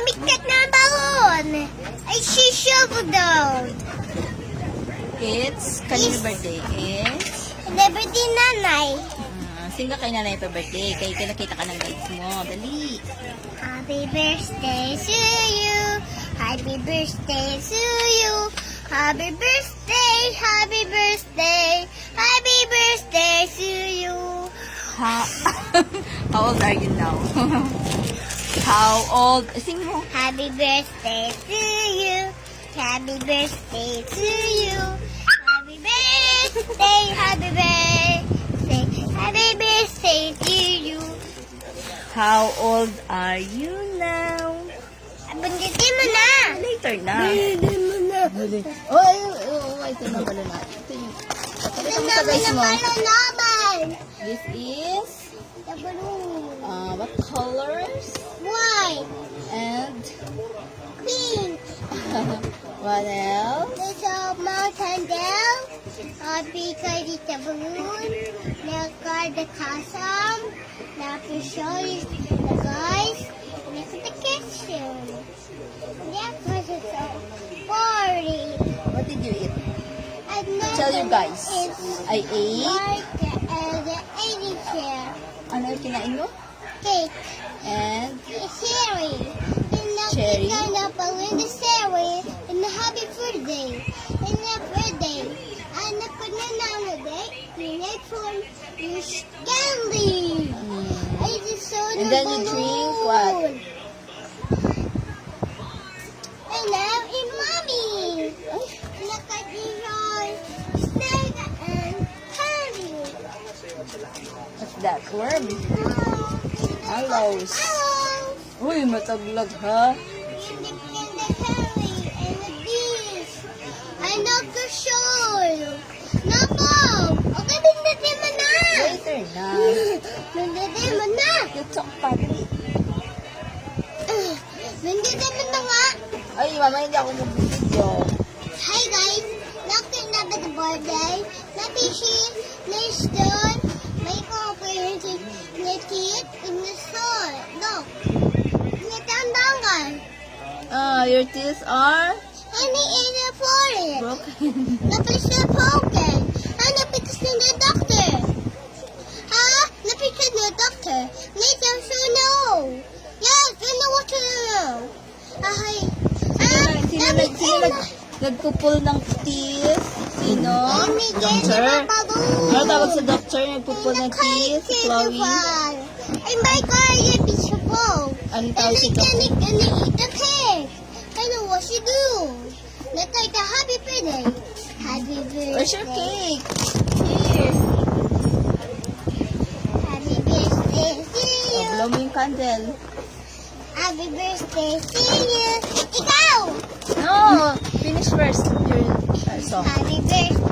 namigkat na ang balon. Ay, she shovel down. It's kanina birthday. It's Liberty nanay. sing ka kay nanay pa birthday. Kay nakita ka ng guides mo. Dali. Happy birthday to you. Happy birthday to you. Happy birthday, happy birthday, happy birthday to you. How old are you now? How old? Sing mo. Happy birthday to you. Happy birthday to you. Happy birthday, happy birthday, happy birthday to you. How old are you now? Banditin mo na. Later na. Banditin mo na. Ito na pala natin. Ito yung... Pakita mo Ito sa guys mo. naman. This is... The balloon. What colors? White. And... Pink. What else? There's a mountain down. Because it's a balloon. Now got the castle. Now to show you the guys. Look at the kitchen. That was a party. What did you eat? Another Tell you guys. is I ate... like the 80 chair. Ano yung kinain mo? Cake. And... Cherry. Cherry. And the balloon the cherry. And the happy birthday. And the birthday. And the banana holiday. The next one is candy. I just saw the And then you drink what? And now in mommy. Look at the snake and candy. What's that? Worm? Hellos. Hello. Uy, mataglag ha? And the candy and the bees. I'm not too sure. No, Bob. Okay, bindatin mo na. Later na. Bindatin mo na. You talk badly. Bindatin mo na nga. Ay, mama, hindi ako mag-video. Hi guys, Dr. Naba the birthday. Napishi, nice done. May comprehensive nakit in the store. Look, natandangan. Your teeth are And he ate a forest. broken. Napis na broken. Napitas na the doctor. Napitas na the doctor. Later, so no. Yes, I know what to do. Sino nagpupul ng teeth? Sino? Doctor? Ano tawag sa doctor? Nagpupul ng teeth? Si Chloe? Ay, my God, you're beautiful. Ano tawag si doctor? And eat the cake. I know what you do. Let's take a happy birthday. Happy birthday. Where's your cake? Here. Happy birthday to you. Blow mo yung candle. Happy birthday to you. Ikaw! No! Finish first your song. Happy birthday